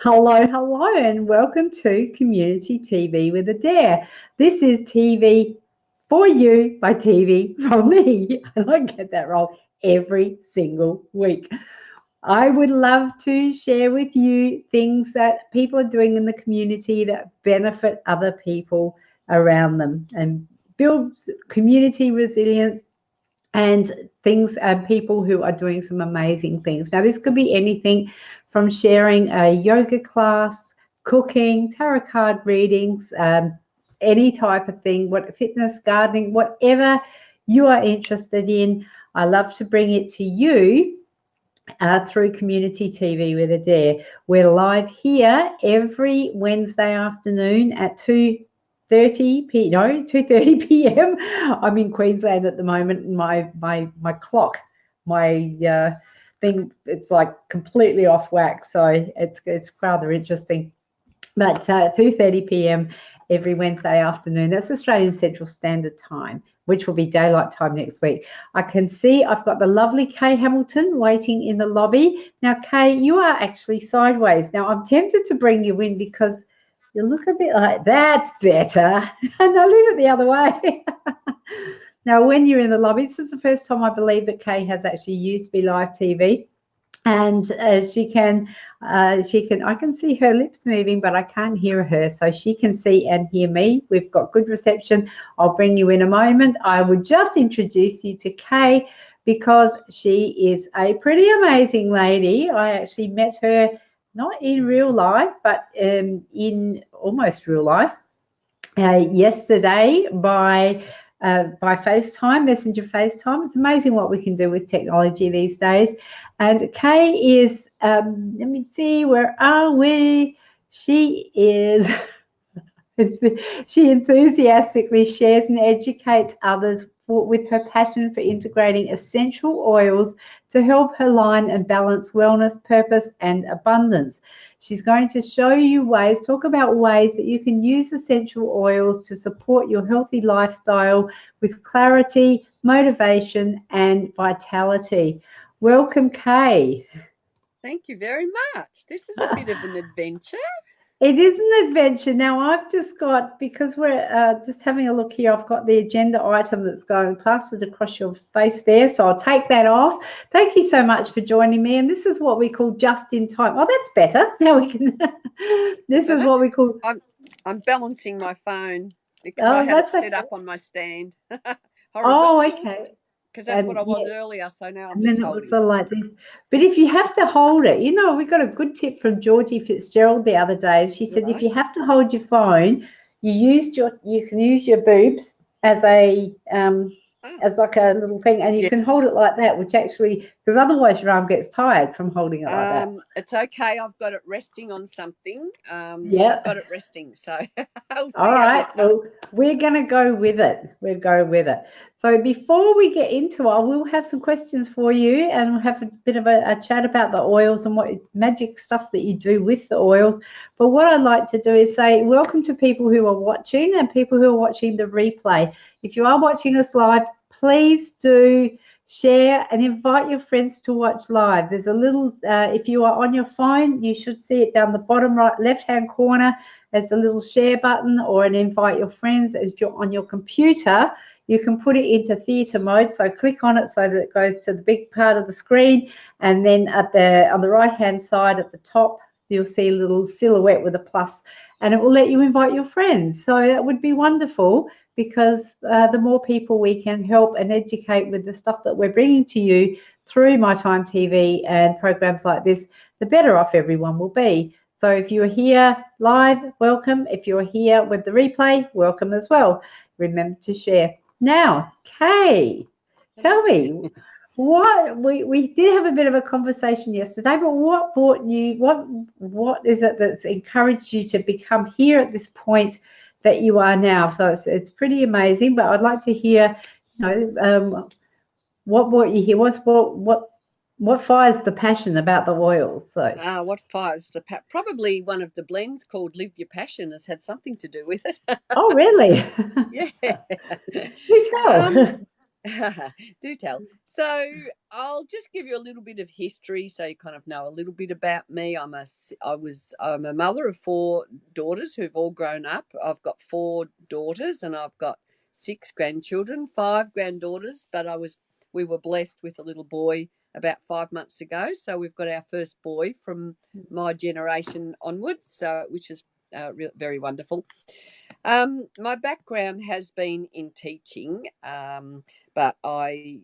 Hello, hello, and welcome to Community TV with Adaire. This is TV for you by TV from me. And I get that wrong every single week. I would love to share with you things that people are doing in the community that benefit other people around them and build community resilience and things and people who are doing some amazing things. Now, this could be anything from sharing a yoga class, cooking, tarot card readings, any type of thing, what fitness, gardening, whatever you are interested in. I love to bring it to you through Community TV with Adaire. We're live here every Wednesday afternoon at 2:30 p.m. I'm in Queensland at the moment, and my clock, my thing, it's like completely off whack, so it's rather interesting. But 2:30 p.m. every Wednesday afternoon. That's Australian Central Standard Time, which will be daylight time next week. I can see I've got the lovely Kay Hamilton waiting in the lobby. Now, Kay, you are actually sideways. Now, I'm tempted to bring you in because you look a bit like that's better. And I leave it the other way. Now, when you're in the lobby, this is the first time I believe that Kay has actually used Be Live TV. And she can, I can see her lips moving, but I can't hear her. So she can see and hear me. We've got good reception. I'll bring you in a moment. I would just introduce you to Kay because she is a pretty amazing lady. I actually met her not in real life, but in almost real life yesterday by FaceTime, Messenger FaceTime. It's amazing what we can do with technology these days. And Kay is, let me see, where are we? She is, she enthusiastically shares and educates others with her passion for integrating essential oils to help her line and balance wellness, purpose, and abundance. She's going to show you ways, talk about ways that you can use essential oils to support your healthy lifestyle with clarity, motivation, and vitality. Welcome, Kay. Thank you very much. This is a bit of an adventure. It is an adventure. Now, I've just got, because we're just having a look here, I've got the agenda item that's going plastered across your face there. So I'll take that off. Thank you so much for joining me. And this is what we call just in time. Oh, that's better. Now we can, this is what we call. I'm balancing my phone because I had it set up on my stand. Oh, okay. Because that's what I was earlier, so now I'm and just then it holding was sort of like this. But if you have to hold it, we got a good tip from Georgie Fitzgerald the other day. She said if you have to hold your phone, you can use your boobs as a as like a little thing, and you can hold it like that, which actually, because otherwise your arm gets tired from holding it like that. It's okay. I've got it resting on something. Yeah. I've got it resting, so we'll see. All right. Well, we're going to go with it. We'll go with it. So before we get into it, we'll have some questions for you, and we'll have a bit of a chat about the oils and what magic stuff that you do with the oils. But what I'd like to do is say welcome to people who are watching and people who are watching the replay. If you are watching us live, please do share and invite your friends to watch live. There's a little, if you are on your phone, you should see it down the bottom right left-hand corner. There's a little share button or an invite your friends. If you're on your computer, you can put it into theatre mode. So click on it so that it goes to the big part of the screen. And then on the right-hand side at the top, you'll see a little silhouette with a plus, and it will let you invite your friends. So that would be wonderful, because the more people we can help and educate with the stuff that we're bringing to you through My Time TV and programs like this, the better off everyone will be. So if you're here live, welcome. If you're here with the replay, welcome as well. Remember to share. Now, Kay, tell me, what we did have a bit of a conversation yesterday, but what brought you, what is it that's encouraged you to become here at this point that you are now? So it's pretty amazing, but I'd like to hear, what brought you here? What fires the passion about the oils? So what fires the probably one of the blends called Live Your Passion has had something to do with it. Oh, really? Yeah. You tell. Do tell. So I'll just give you a little bit of history, so you kind of know a little bit about me. I'm a mother of 4 daughters who've all grown up. I've got 4 daughters, and I've got 6 grandchildren, 5 granddaughters. But we were blessed with a little boy about 5 months ago. So we've got our first boy from my generation onwards, so which is very wonderful. My background has been in teaching, but I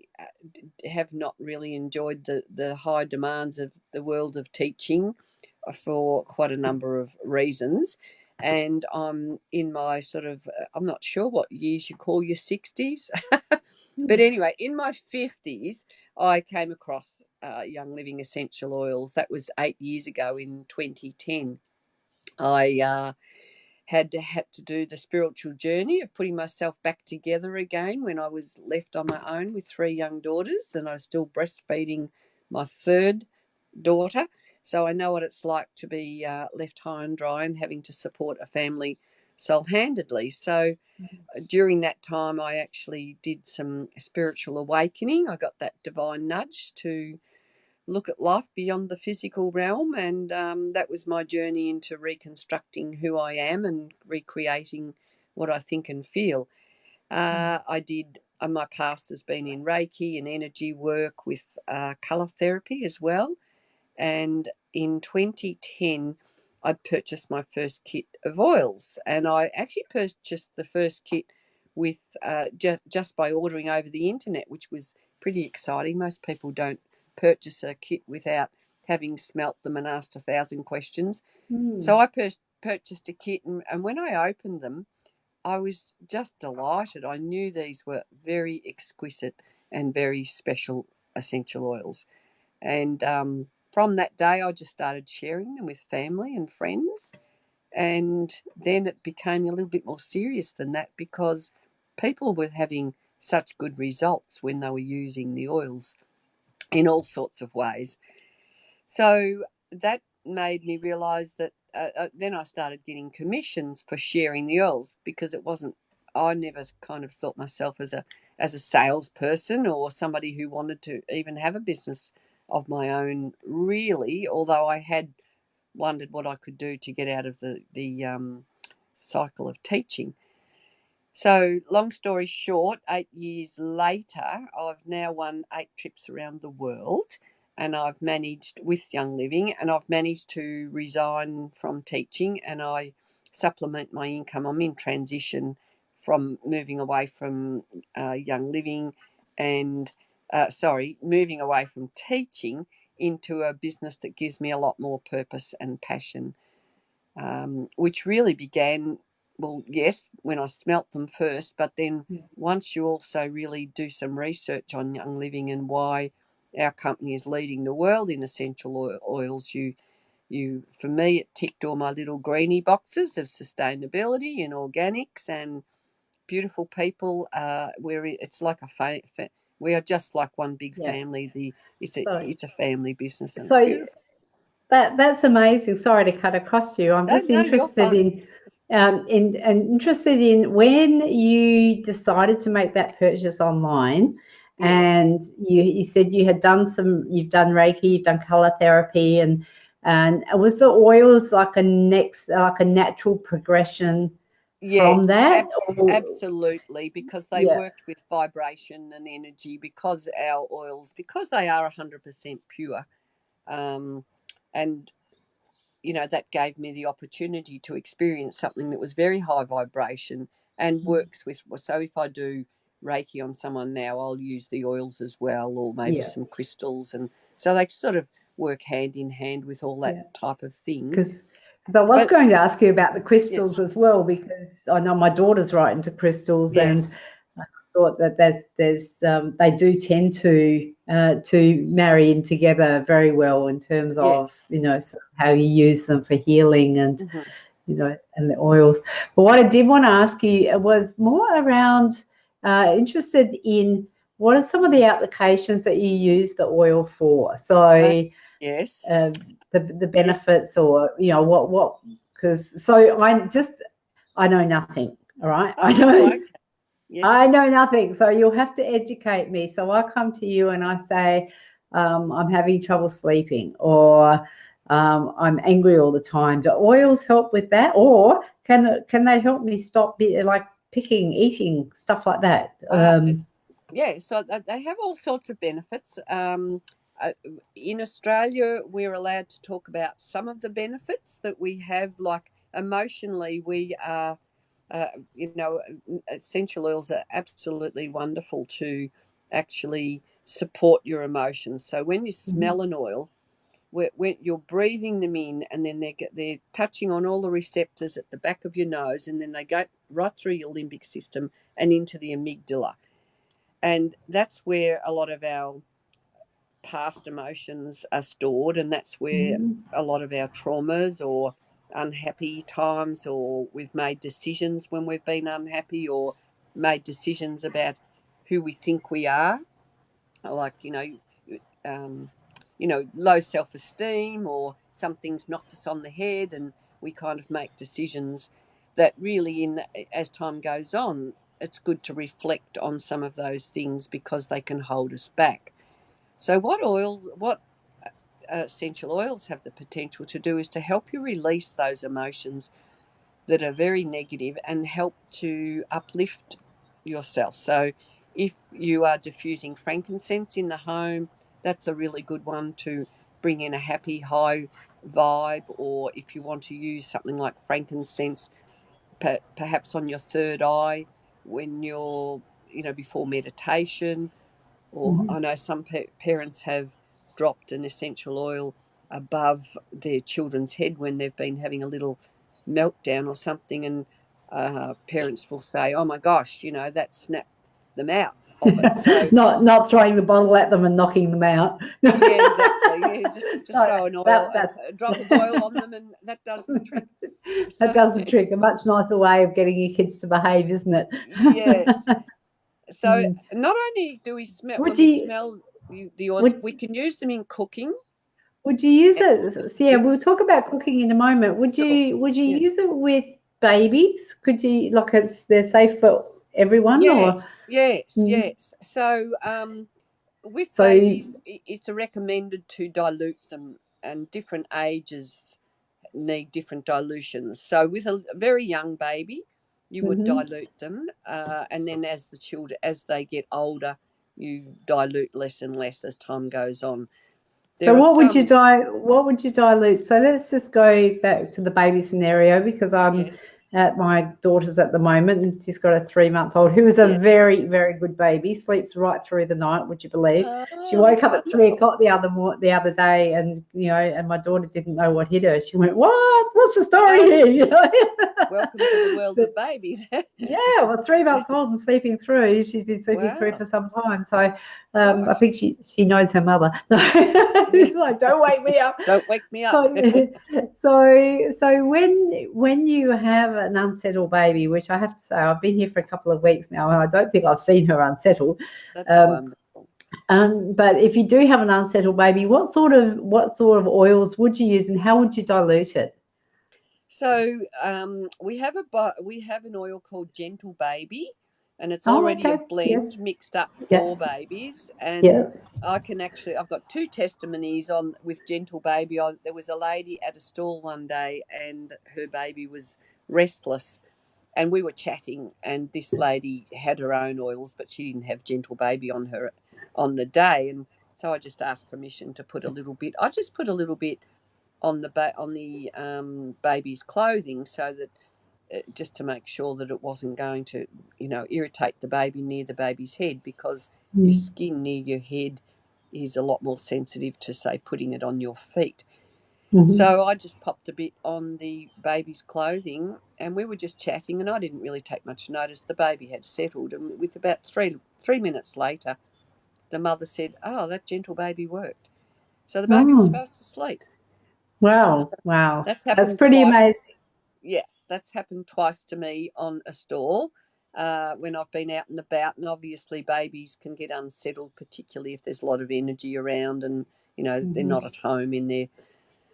have not really enjoyed the high demands of the world of teaching for quite a number of reasons. And I'm in my I'm not sure what years you call your 60s. But anyway, in my 50s, I came across Young Living Essential Oils. That was 8 years ago in 2010. I had to do the spiritual journey of putting myself back together again when I was left on my own with 3 young daughters, and I was still breastfeeding my third daughter. So I know what it's like to be left high and dry and having to support a family sole-handedly. So during that time, I actually did some spiritual awakening. I got that divine nudge to look at life beyond the physical realm, and that was my journey into reconstructing who I am and recreating what I think and feel. I did. My past has been in Reiki and energy work with colour therapy as well. And in 2010, I purchased my first kit of oils, and I actually purchased the first kit with just by ordering over the internet, which was pretty exciting. Most people don't purchase a kit without having smelt them and asked 1,000 questions. So I purchased a kit, and when I opened them, I was just delighted. I knew these were very exquisite and very special essential oils. And from that day, I just started sharing them with family and friends. And then it became a little bit more serious than that, because people were having such good results when they were using the oils in all sorts of ways. So that made me realise that then I started getting commissions for sharing the oils, because I never kind of thought myself as a salesperson or somebody who wanted to even have a business of my own, really, although I had wondered what I could do to get out of the cycle of teaching. So, long story short, 8 years later, I've now won 8 trips around the world, and I've managed with Young Living, and I've managed to resign from teaching, and I supplement my income. I'm in transition from moving away from Young Living and, moving away from teaching into a business that gives me a lot more purpose and passion, which really began, well, yes, when I smelt them first, but then once you also really do some research on Young Living and why our company is leading the world in essential oils, for me, it ticked all my little greenie boxes of sustainability and organics and beautiful people. It's like we are just like one big family. It's a family business, and it's beautiful. That's amazing. Sorry to cut across you. I'm just No, you're interested fine. interested in when you decided to make that purchase online. Yes. And you said you've done Reiki, you've done color therapy, and was the oils like a natural progression from that? Absolutely, because they worked with vibration and energy, because our oils, because they are 100% pure, and that gave me the opportunity to experience something that was very high vibration and works with. So if I do Reiki on someone now, I'll use the oils as well, or maybe some crystals, and so they sort of work hand in hand with all that type of thing. Because I was going to ask you about the crystals as well, because I know my daughter's right into crystals, and I thought that there's they do tend to marry in together very well in terms of sort of how you use them for healing and and the oils. But what I did want to ask you was more around interested in what are some of the applications that you use the oil for. So the benefits, or what, because I know nothing. All right. I know Yes. I know nothing, so you'll have to educate me. So I come to you and I say, I'm having trouble sleeping, or I'm angry all the time. Do oils help with that, or can they help me stop like picking, eating stuff like that? Ah, yeah. So they have all sorts of benefits. Uh, in Australia, we're allowed to talk about some of the benefits that we have, like emotionally, we are, uh, you know, essential oils are absolutely wonderful to actually support your emotions. So when you Mhm. smell an oil, when you're breathing them in, and then they're touching on all the receptors at the back of your nose, and then they go right through your limbic system and into the amygdala, and that's where a lot of our past emotions are stored, and that's where Mhm. a lot of our traumas or unhappy times, or we've made decisions when we've been unhappy, or made decisions about who we think we are, like um, low self-esteem, or something's knocked us on the head, and we kind of make decisions that really, as time goes on, it's good to reflect on some of those things because they can hold us back. So what essential oils have the potential to do is to help you release those emotions that are very negative and help to uplift yourself. So if you are diffusing frankincense in the home, that's a really good one to bring in a happy, high vibe. Or if you want to use something like frankincense, perhaps on your third eye when you're, before meditation. Or Mhm. I know some parents have dropped an essential oil above their children's head when they've been having a little meltdown or something, and parents will say, "Oh my gosh, that snapped them out of it." So Not throwing the bottle at them and knocking them out. yeah, exactly. Yeah, just No, throw an oil, that that's a drop of oil on them, and that does the trick. that So does the trick. A much nicer way of getting your kids to behave, isn't it? yes. So Mm. not only do we smell Would when we you smell the oils, would we can use them in cooking. would you use eh, it? So yeah, we'll Drinks. talk about cooking in a moment. Sure. Would you Yes. use it with babies? Could you like they're safe for everyone or Yes. Yes. mm, Yes. So, with so babies, it's recommended to dilute them, and different ages need different dilutions. So, with a very young baby, you would mhm. dilute them, and then as the children, as they get older, you dilute less and less as time goes on. So There are some. what would you dilute? So let's just go back to the baby scenario because I'm Yes. at my daughter's at the moment and she's got a 3-month-old who is a Yes. very, very good baby, sleeps right through the night, would you believe? She Oh, woke that's up at 3 o'clock wonderful. the other day and and my daughter didn't know what hit her. She went, "What? What's the story Oh, here?" welcome to the world But of babies. yeah, well, 3 months old and sleeping through. She's been sleeping through for Wow. some time. So I Gosh. think she knows her mother. Yeah. She's like, don't wake me up. Don't wake me up. So so when you have an unsettled baby, which I have to say, I've been here for a couple of weeks now, and I don't think I've seen her unsettled. That's Um, wonderful. but if you do have an unsettled baby, what sort of oils would you use, and how would you dilute it? So we have an oil called Gentle Baby, and it's Oh, already a okay. blend Yes. mixed up Yeah. for babies. And Yeah. I've got two testimonies on with Gentle Baby. There was a lady at a stall one day, and her baby was restless, and we were chatting, and this lady had her own oils, but she didn't have Gentle Baby on her on the day, and so I just asked permission to put a little bit. I just put a little bit on the baby's clothing, so that just to make sure that it wasn't going to irritate the baby near the baby's head, because your Mm. skin near your head is a lot more sensitive to, say, putting it on your feet. Mhm. So I just popped a bit on the baby's clothing, and we were just chatting, and I didn't really take much notice. The baby had settled, and with about three minutes later, the mother said, "Oh, that Gentle Baby worked." So the baby was Oh, fast asleep. wow, wow. That's That's happened pretty amazing. twice. Yes, that's happened twice to me on a stall, when I've been out and about. And obviously, babies can get unsettled, particularly if there's a lot of energy around, and they're Mhm. not at home in their Yeah.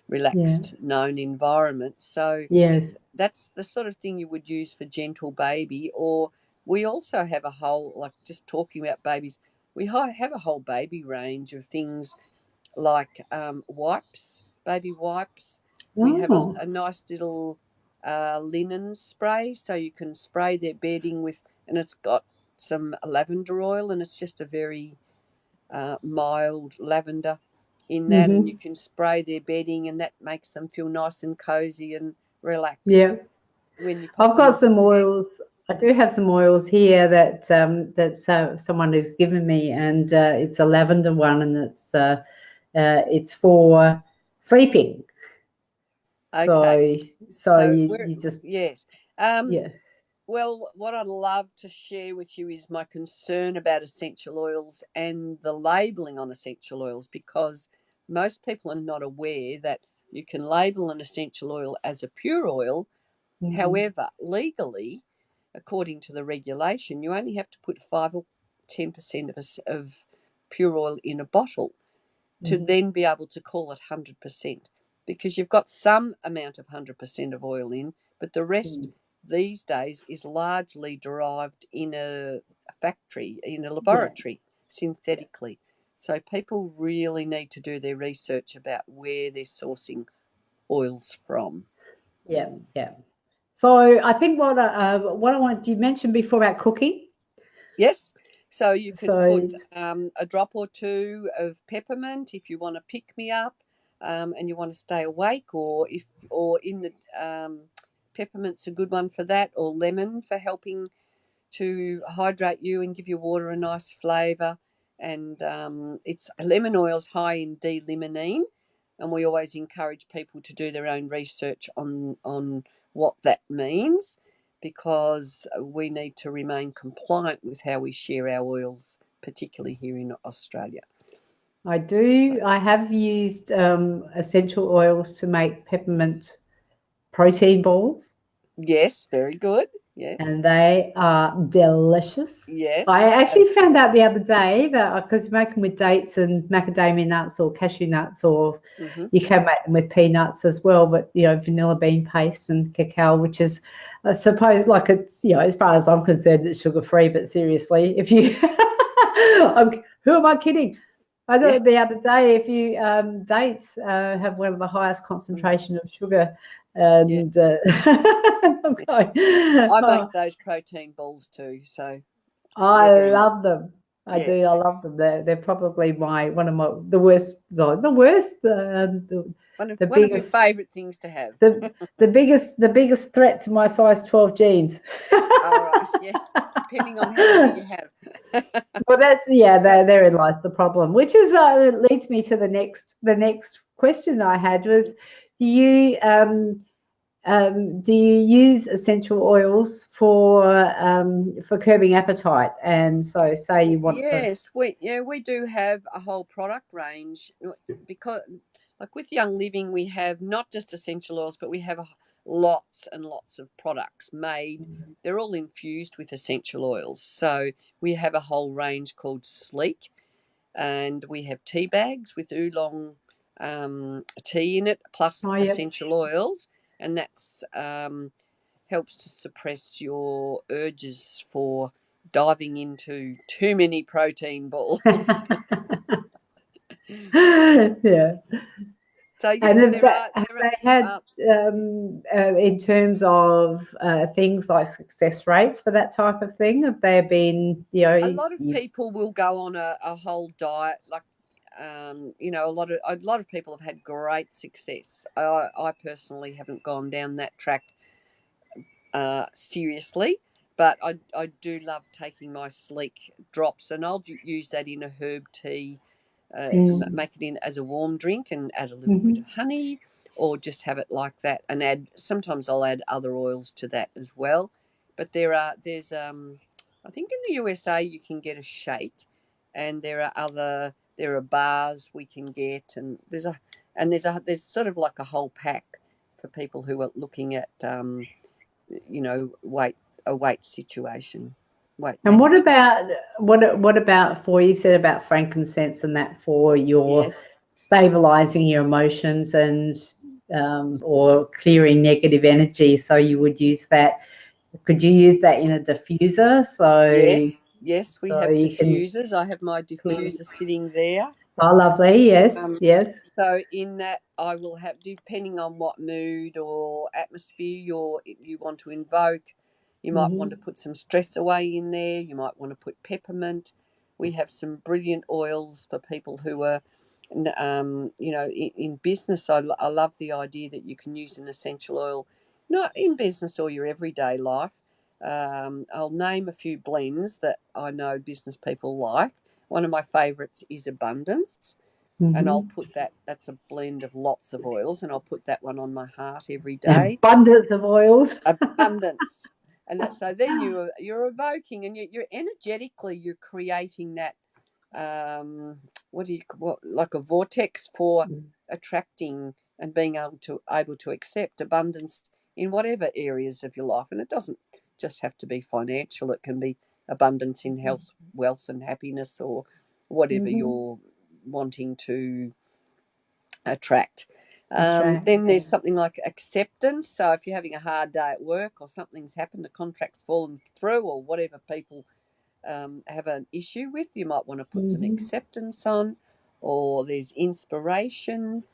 relaxed, known environment. So Yes. that's the sort of thing you would use for Gentle Baby. Or We also have a whole, like just talking about babies, we have a whole baby range of things like wipes, baby wipes. We have Oh. a nice little linen spray, so you can spray their bedding with, and it's got some lavender oil, and it's just a very mild lavender in that, and you Mm-hmm. can spray their bedding, and that makes them feel nice and cozy and relaxed Yeah. when you pop I've them got into some bed. oils. I do have some oils here that someone has given me, and it's a lavender one, and it's for sleeping. Okay, So so you just, yes. yeah. Well, what I'd love to share with you is my concern about essential oils and the labeling on essential oils, because most people are not aware that you can label an essential oil as a pure oil. Mm-hmm. However, legally, according to the regulation, you only have to put 5 or 10% of pure oil in a bottle to Mm-hmm. then be able to call it 100%, because you've got some amount of 100% of oil in, but the rest these days is largely derived in a factory, in a Yeah. laboratory, synthetically. So people really need to do their research about where they're sourcing oils from. Yeah. Yeah. So I think what I want you mentioned before about cooking. Yes, so you can So put it's, a drop or two of peppermint if you want to pick me up, and you want to stay awake, or in the peppermint's a good one for that, or lemon for helping to hydrate you and give your water a nice flavour. And it's lemon oil's high in D-limonene, and we always encourage people to do their own research on what that means, because we need to remain compliant with how we share our oils, particularly here in Australia. I have used essential oils to make peppermint protein balls, Yes, very good. Yes, and they are delicious. I yes. actually found out the other day that because you make them with dates and macadamia nuts or cashew nuts, or Mm-hmm. you can make them with peanuts as well, but vanilla bean paste and cacao, which is, I suppose, like it's, as far as I'm concerned, it's sugar free. But seriously, if you, who am I kidding? I Yeah, know the other day, if you dates have one of the highest mm, concentration of sugar, yeah. and I'm going, I oh, make those protein balls too, so they're I very love them. I do. I yes. love them. They're probably one of my the worst, the worst, the One of your biggest, favourite things to have. the biggest threat to my size 12 jeans. All right, yes, depending on how many you have. Well, that's, yeah. Therein lies the problem, which is leads me to the next question I had was, do you use essential oils for curbing appetite? And so, say you want to. Yes, we do have a whole product range, because like with Young Living we have not just essential oils, but we have lots and lots of products made. They're all infused with essential oils. So we have a whole range called Sleek, and we have tea bags with oolong tea in it, plus Oh, yeah. essential oils, and that's helps to suppress your urges for diving into too many protein balls. Yeah. So And yes, have there are they had, uh, in terms of things like success rates for that type of thing? Have they been, a lot of people will go on a whole diet, like a lot of people have had great success. I personally haven't gone down that track seriously, but I do love taking my Sleek drops, and I'll use that in a herb tea, mm, make it in as a warm drink and add a little bit mhm. of honey, or just have it like that and add. Sometimes I'll add other oils to that as well. But there's I think in the USA you can get a shake, and there are bars we can get, and there's sort of like a whole pack for people who are looking at weight, a weight situation, weight And what management. about what about for, you said about frankincense and that for your Yes. stabilizing your emotions and or clearing negative energy, so you would use that. could you use that in a diffuser? Yes, we So have you can. diffusers. I have my diffuser sitting there. Oh, lovely. Yes, Um, yes. so in that, I will have, depending on what mood or atmosphere you want to invoke, you might want to Mm-hmm. put some stress away in there. You might want to put peppermint. We have some brilliant oils for people who are, in business. I love the idea that you can use an essential oil, not in business or your everyday life. I'll name a few blends that I know business people like. One of my favourites is Abundance, and I'll Mm-hmm. put that. That's a blend of lots of oils, and I'll put that one on my heart every day. Abundance of oils. Abundance, and that, so then you're evoking, and you're energetically you're creating that. What like a vortex for attracting and being able to accept abundance in whatever areas of your life, and it doesn't just have to be financial. It can be abundance in health, wealth, and happiness, or whatever Mm-hmm. you're wanting to attract. Attract. Then there's something like acceptance. So if you're having a hard day at work, or something's happened, the contract's fallen through, or whatever people have an issue with, you might want to put some Mm-hmm. acceptance on. Or there's inspiration,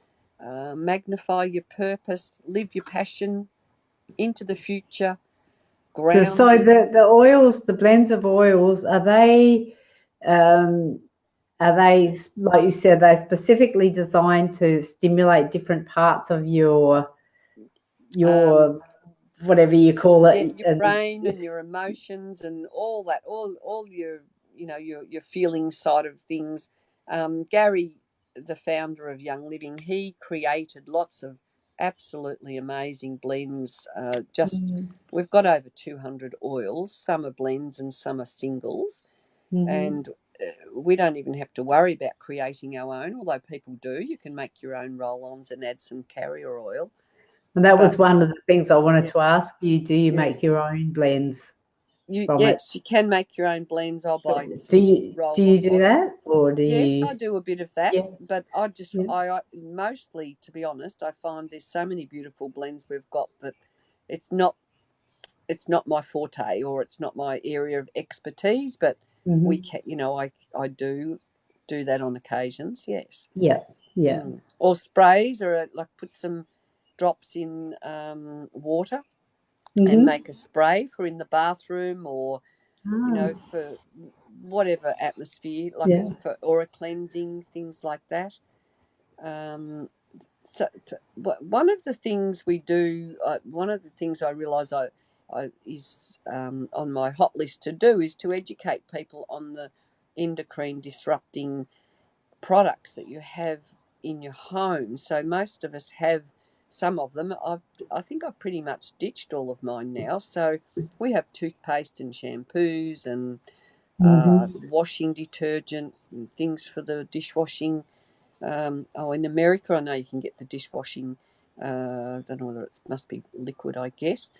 magnify your purpose, live your passion into the future, So grounding. the oils, the blends of oils, um, are they, like you said, they're specifically designed to stimulate different parts of Um, your whatever you call yeah, it? your And brain and your emotions and all that, all your, your feeling side of things. Gary, the founder of Young Living, he created lots of absolutely amazing blends. Just we've got over 200 oils. Some are blends and some are singles, mm-hmm. and we don't even have to worry about creating our own. Although people do, you can make your own roll-ons and add some carrier oil. And that was But one of the things I wanted yeah, to ask you. Do you make yes. your own blends from it? Yes, you can make your own blends. I'll buy Do some you do roll-on you do bottles. that, or do Yes, you? I do a bit of that, Yeah, but yeah. I mostly, to be honest, I find there's so many beautiful blends we've got that it's not it's not my forte, or it's not my area of expertise, but we Mm-hmm. can, I do that on occasions. Yes. Yeah, yeah. Or sprays, or like put some drops in water and Mm-hmm. make a spray for in the bathroom, or Ah, for whatever atmosphere, like yeah. for aura cleansing, things like that. Um, but one of the things we do, one of the things I realise I is on my hot list to do is to educate people on the endocrine disrupting products that you have in your home. So most of us have some of them. I think I've pretty much ditched all of mine now. So we have toothpaste and shampoos and Mm-hmm. washing detergent and things for the dishwashing. In America, I know you can get the dishwashing. I don't know whether it must be liquid, I guess.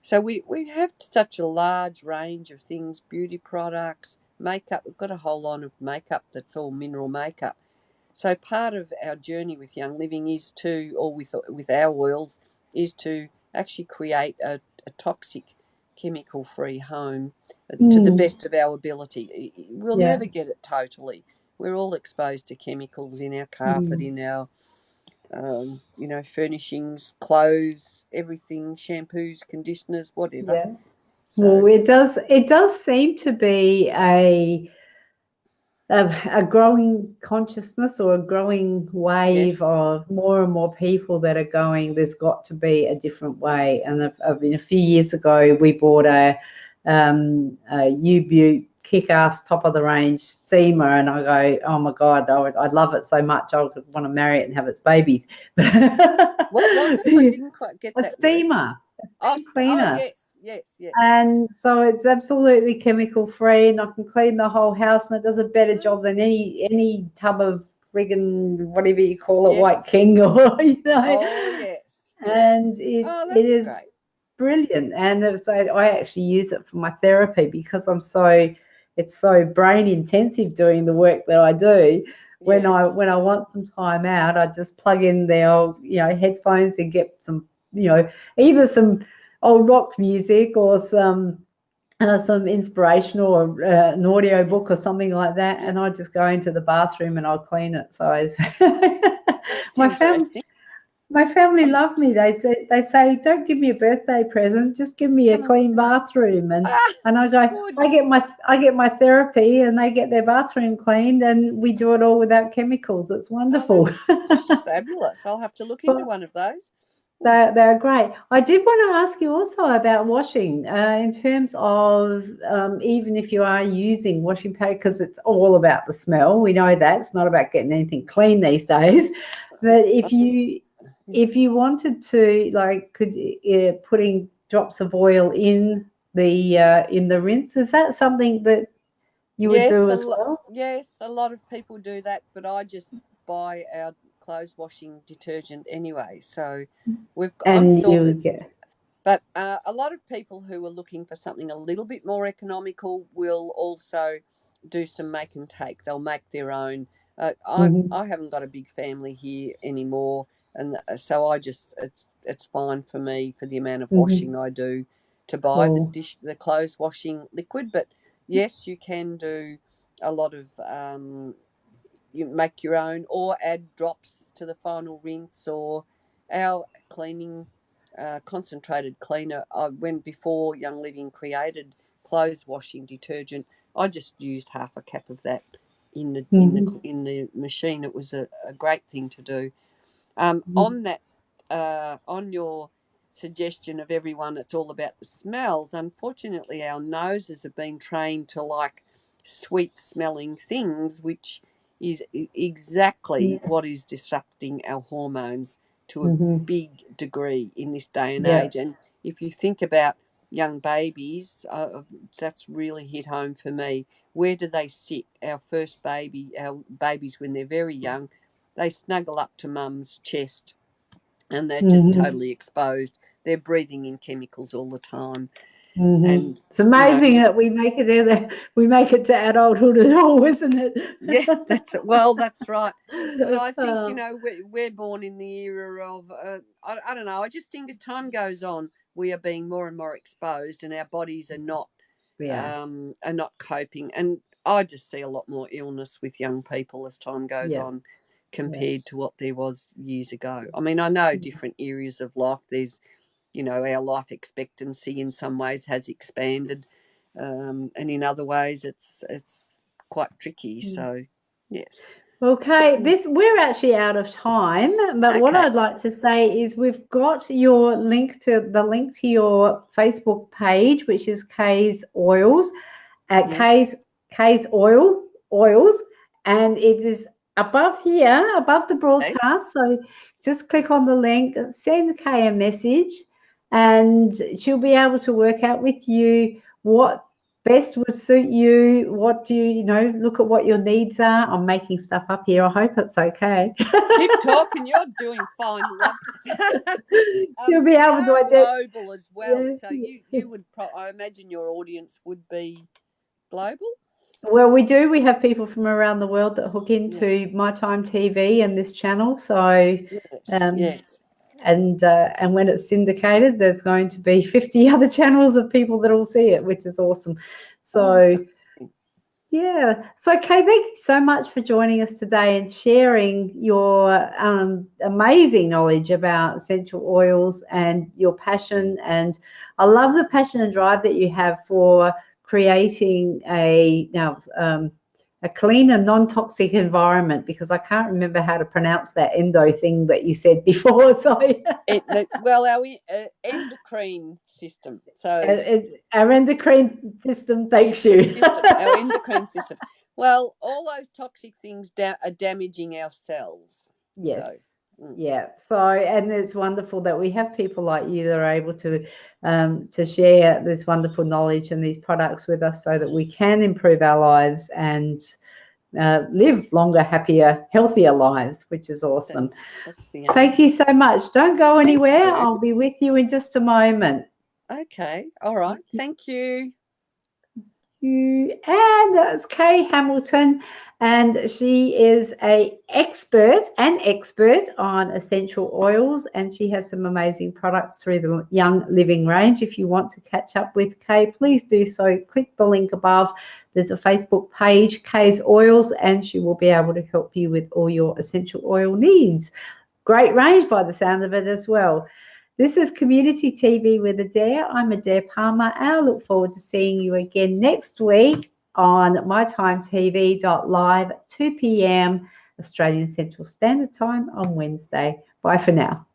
So we have such a large range of things, beauty products, makeup. We've got a whole line of makeup that's all mineral makeup. So part of our journey with Young Living is to, or with our oils, is to actually create a toxic, chemical-free home to the Mm, best of our ability. We'll yeah. never get it totally. We're all exposed to chemicals in our carpet, Mm, in our furnishings, clothes, everything, shampoos, conditioners, whatever. yeah. Well, So it does seem to be a growing consciousness, or a growing wave yes, of more and more people that are going, there's got to be a different way. And a few years ago, we bought a U-Butte kick-ass top of the range steamer, and I go, oh my God, I love it so much, I would want to marry it and have its babies. what was it? I didn't quite get A that word. steamer, a Oh, steam cleaner. yes, yes, yes. And so it's absolutely chemical free, and I can clean the whole house, and it does a better Oh, job than any tub of friggin' whatever you call it, yes. White King, or Oh, yes, yes. And Oh, it that's is great. brilliant. And I actually use it for my therapy, because it's so brain intensive doing the work that I do. Yes, When I want some time out, I just plug in the old headphones and get some, either some old rock music or some inspirational or an audio Yes. book or something like that, Yes. and I just go into the bathroom and I'll clean it. So That's my family. interesting. My family love me. They say, don't give me a birthday present, just give me a clean bathroom. And I go, Good. I get my therapy, and they get their bathroom cleaned, and we do it all without chemicals. It's wonderful. That's fabulous. I'll have to look into one of those. They're great. I did want to ask you also about washing, in terms of even if you are using washing powder, because it's all about the smell. We know that it's not about getting anything clean these days. But if you wanted to, like, putting drops of oil in the rinse, is that something that you would do as well? Yes, a lot of people do that, but I just buy our clothes washing detergent anyway. So I'm And you sorted. would get. But a lot of people who are looking for something a little bit more economical will also do some make and take. They'll make their own. Mm-hmm, I haven't got a big family here anymore, and so it's fine for me for the amount of mm-hmm. washing I do to buy Cool. the clothes washing liquid. But yes, you can do a lot of you make your own or add drops to the final rinse or our cleaning concentrated cleaner. When before Young Living created clothes washing detergent, I just used half a cap of that Mm-hmm, in the machine. It was a great thing to do. mm-hmm, On that, on your suggestion of everyone, it's all about the smells. Unfortunately, our noses have been trained to like sweet smelling things, which is exactly what is disrupting our hormones to a mm-hmm. big degree in this day and Yeah. age. And if you think about young babies, that's really hit home for me. Where do they sit? Our first baby, our babies when they're very young, they snuggle up to mum's chest and they're just Mm-hmm. totally exposed. They're breathing in chemicals all the time. Mm-hmm. And, It's amazing that we make it there. We make it to adulthood at all, isn't yeah, it? that's right. But I think, Oh, we're born in the era of, I don't know, I just think as time goes on, we are being more and more exposed and our bodies yeah, are not coping. And I just see a lot more illness with young people as time goes yeah, on yeah. compared to what there was years ago. I mean, I know different areas of life. There's, our life expectancy in some ways has expanded, and in other ways it's quite tricky. So, yes. Okay, we're actually out of time, but what Okay. I'd like to say is we've got your link to your Facebook page, which is Kay's Oils, at Yes. Kay's Oils, and it is above here, above the Okay. broadcast. So just click on the link, send Kay a message, and she'll be able to work out with you what best would suit you. What do look at what your needs are. I'm making stuff up here. I hope it's okay. Keep talking. You're doing fine, love. You'll be We able to are identify. global as well, Yeah, so yeah. you would. I imagine your audience would be global. Well, we do. We have people from around the world that hook into Yes. My Time TV and this channel. So, Yes. um, Yes. and when it's syndicated, there's going to be 50 other channels of people that will see it, which is awesome. So, Awesome. yeah. So, Kay, thank you so much for joining us today and sharing your amazing knowledge about essential oils and your passion. And I love the passion and drive that you have for creating a clean and non-toxic environment, because I can't remember how to pronounce that endo thing that you said before. So Our endocrine system. So our endocrine system thanks you. our endocrine system. Well, all those toxic things are damaging our cells. So, Yes. Yeah. So, and it's wonderful that we have people like you that are able to share this wonderful knowledge and these products with us, so that we can improve our lives and live longer, happier, healthier lives, which is that, awesome. that's the Thank aim. you so much. Don't go Thank anywhere. you. I'll be with you in just a moment. Okay. All right. Thank you. you. And that's Kay Hamilton, and she is an expert on essential oils, and she has some amazing products through the Young Living range. If you want to catch up with Kay, please do so. Click the link above. There's a Facebook page, Kay's Oils, and she will be able to help you with all your essential oil needs. Great range by the sound of it as well. This is Community TV with Adaire. I'm Adaire Palmer, and I look forward to seeing you again next week on mytimetv.live, 2 p.m. Australian Central Standard Time on Wednesday. Bye for now.